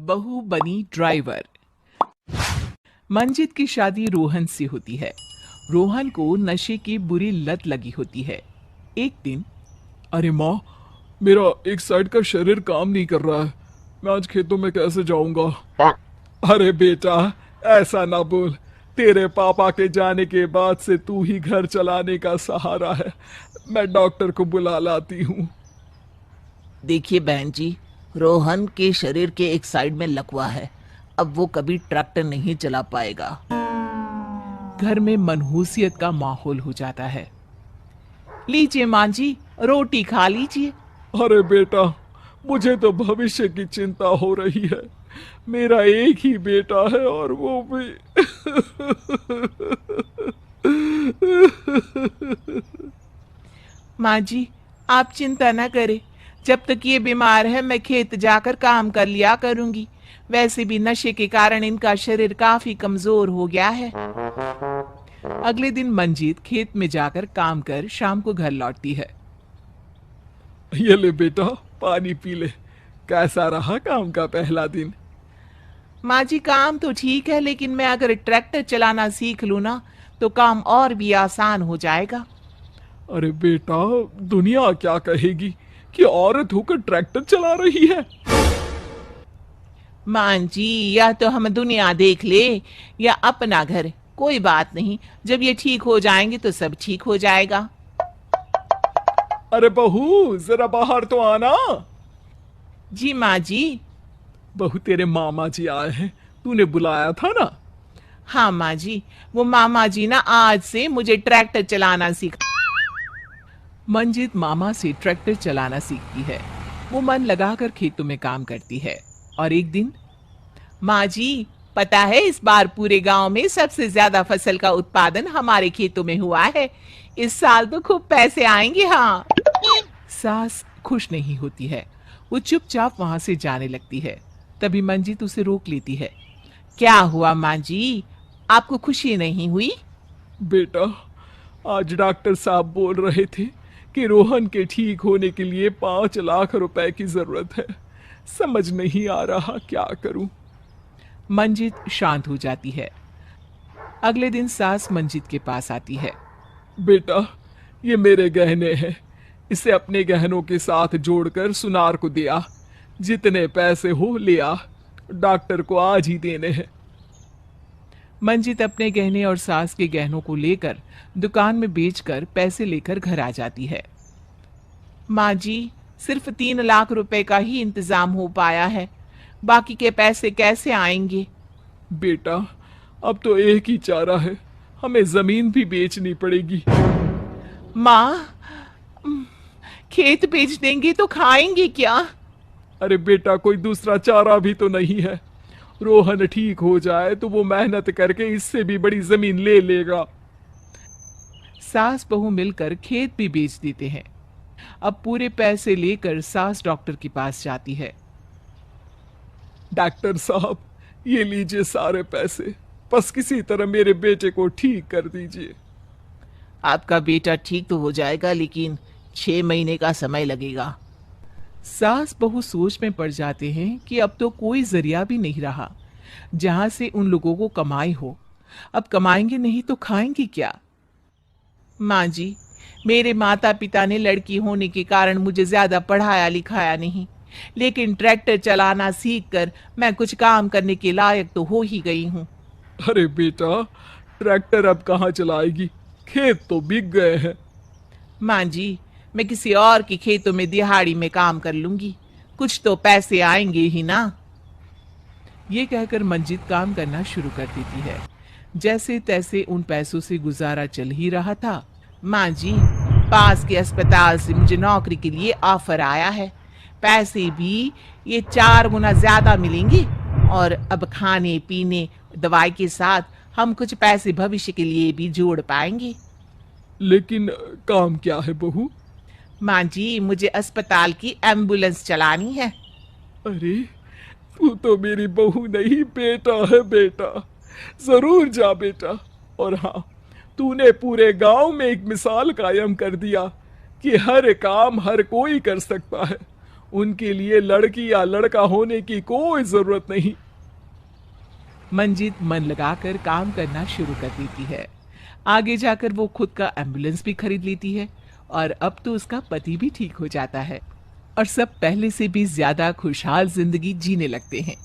बहू बनी ड्राइवर। मंजित की शादी रोहन से होती है। रोहन को नशे की बुरी लत लगी होती है। एक दिन, अरे माँ, मेरा एक साइड का शरीर काम नहीं कर रहा है। मैं आज खेतों में कैसे जाऊंगा? अरे बेटा, ऐसा ना बोल। तेरे पापा के जाने के बाद से तू ही घर चलाने का सहारा है। मैं डॉक्टर को बुला लाती हूँ। देखिए बहन जी, रोहन के शरीर के एक साइड में लकवा है। अब वो कभी ट्रैक्टर नहीं चला पाएगा। घर में मनहूसियत का माहौल हो जाता है। लीजिए मां जी, रोटी खा लीजिए। अरे बेटा, मुझे तो भविष्य की चिंता हो रही है। मेरा एक ही बेटा है और वो भी माँ जी, आप चिंता न करें। जब तक ये बीमार है मैं खेत जाकर काम कर लिया करूंगी। वैसे भी नशे के कारण इनका शरीर काफी कमजोर हो गया है। अगले दिन मंजीत खेत में जाकर काम कर शाम को घर लौटती है। ये ले बेटा, पानी पी ले। कैसा रहा काम का पहला दिन? माँ जी, काम तो ठीक है, लेकिन मैं अगर ट्रैक्टर चलाना सीख लूँ ना तो काम और भी आसान हो जाएगा। अरे बेटा, दुनिया क्या कहेगी कि औरत होकर ट्रैक्टर चला रही है। माँ जी, या तो हम दुनिया देख ले या अपना घर, कोई बात नहीं। जब ये ठीक हो जाएंगे तो सब ठीक हो जाएगा। अरे बहू, जरा बाहर तो आना। जी माँ जी। बहू, तेरे मामा जी आए हैं, तूने बुलाया था ना? हाँ माँ जी, वो मामा जी ना आज से मुझे ट्रैक्टर चलाना सीख। मंजित मामा से ट्रैक्टर चलाना सीखती है। वो मन लगाकर खेतों में काम करती है। और एक दिन, माँ जी, पता है इस बार पूरे गांव में सबसे ज्यादा फसल का उत्पादन हमारे खेतों में हुआ है। इस साल तो खूब पैसे आएंगे। हाँ। सास खुश नहीं होती है। वो चुपचाप वहां से जाने लगती है। तभी मंजित उसे रोक लेती है। क्या हुआ माँ जी, आपको खुशी नहीं हुई? बेटा, आज डॉक्टर साहब बोल रहे थे कि रोहन के ठीक होने के लिए 5 लाख रुपए की जरूरत है। समझ नहीं आ रहा क्या करूं। मंजित शांत हो जाती है। अगले दिन सास मंजित के पास आती है। बेटा, ये मेरे गहने हैं। इसे अपने गहनों के साथ जोड़कर सुनार को दिया। जितने पैसे हो ले आ। डॉक्टर को आज ही देने हैं। मंजित अपने गहने और सास के गहनों को लेकर दुकान में बेचकर पैसे लेकर घर आ जाती है। माँ जी, सिर्फ 3 लाख रुपए का ही इंतजाम हो पाया है। बाकी के पैसे कैसे आएंगे? बेटा, अब तो एक ही चारा है। हमें जमीन भी बेचनी पड़ेगी। माँ, खेत बेच देंगे तो खाएंगे क्या? अरे बेटा, कोई दूसरा चारा भी तो नहीं है। रोहन ठीक हो जाए तो वो मेहनत करके इससे भी बड़ी जमीन ले लेगा। सास बहू मिलकर खेत भी बेच देते हैं। अब पूरे पैसे लेकर सास डॉक्टर के पास जाती है। डॉक्टर साहब, ये लीजिए सारे पैसे। बस किसी तरह मेरे बेटे को ठीक कर दीजिए। आपका बेटा ठीक तो हो जाएगा, लेकिन 6 महीने का समय लगेगा। सास बहू सोच में पड़ जाते हैं कि अब तो कोई जरिया भी नहीं रहा जहां से उन लोगों को कमाई हो। अब कमाएंगे नहीं तो खाएंगे क्या? माँ जी, मेरे माता पिता ने लड़की होने के कारण मुझे ज्यादा पढ़ाया लिखाया नहीं, लेकिन ट्रैक्टर चलाना सीखकर मैं कुछ काम करने के लायक तो हो ही गई हूँ। अरे बेटा, ट्रैक्टर अब कहाँ चलाएगी? खेत तो बिक गए हैं। माँ जी, मैं किसी और के खेतों में दिहाड़ी में काम कर लूंगी। कुछ तो पैसे आएंगे ही ना। ये कहकर मंजित काम करना शुरू कर देती है। जैसे तैसे उन पैसों से गुजारा चल ही रहा था। माँ जी, पास के अस्पताल से मुझे नौकरी के लिए ऑफर आया है। पैसे भी ये 4 गुना ज्यादा मिलेंगे और अब खाने पीने दवाई के साथ हम कुछ पैसे भविष्य के लिए भी जोड़ पाएंगे। लेकिन काम क्या है बहू? माँ जी, मुझे अस्पताल की एम्बुलेंस चलानी है। अरे, तू तो मेरी बहू नहीं, बेटा है बेटा। जरूर जा बेटा। और हाँ, तूने पूरे गांव में एक मिसाल कायम कर दिया कि हर काम हर कोई कर सकता है। उनके लिए लड़की या लड़का होने की कोई जरूरत नहीं। मंजित मन लगाकर काम करना शुरू कर देती है। आगे जाकर वो खुद का एम्बुलेंस भी खरीद लेती है और अब तो उसका पति भी ठीक हो जाता है और सब पहले से भी ज्यादा खुशहाल जिंदगी जीने लगते हैं।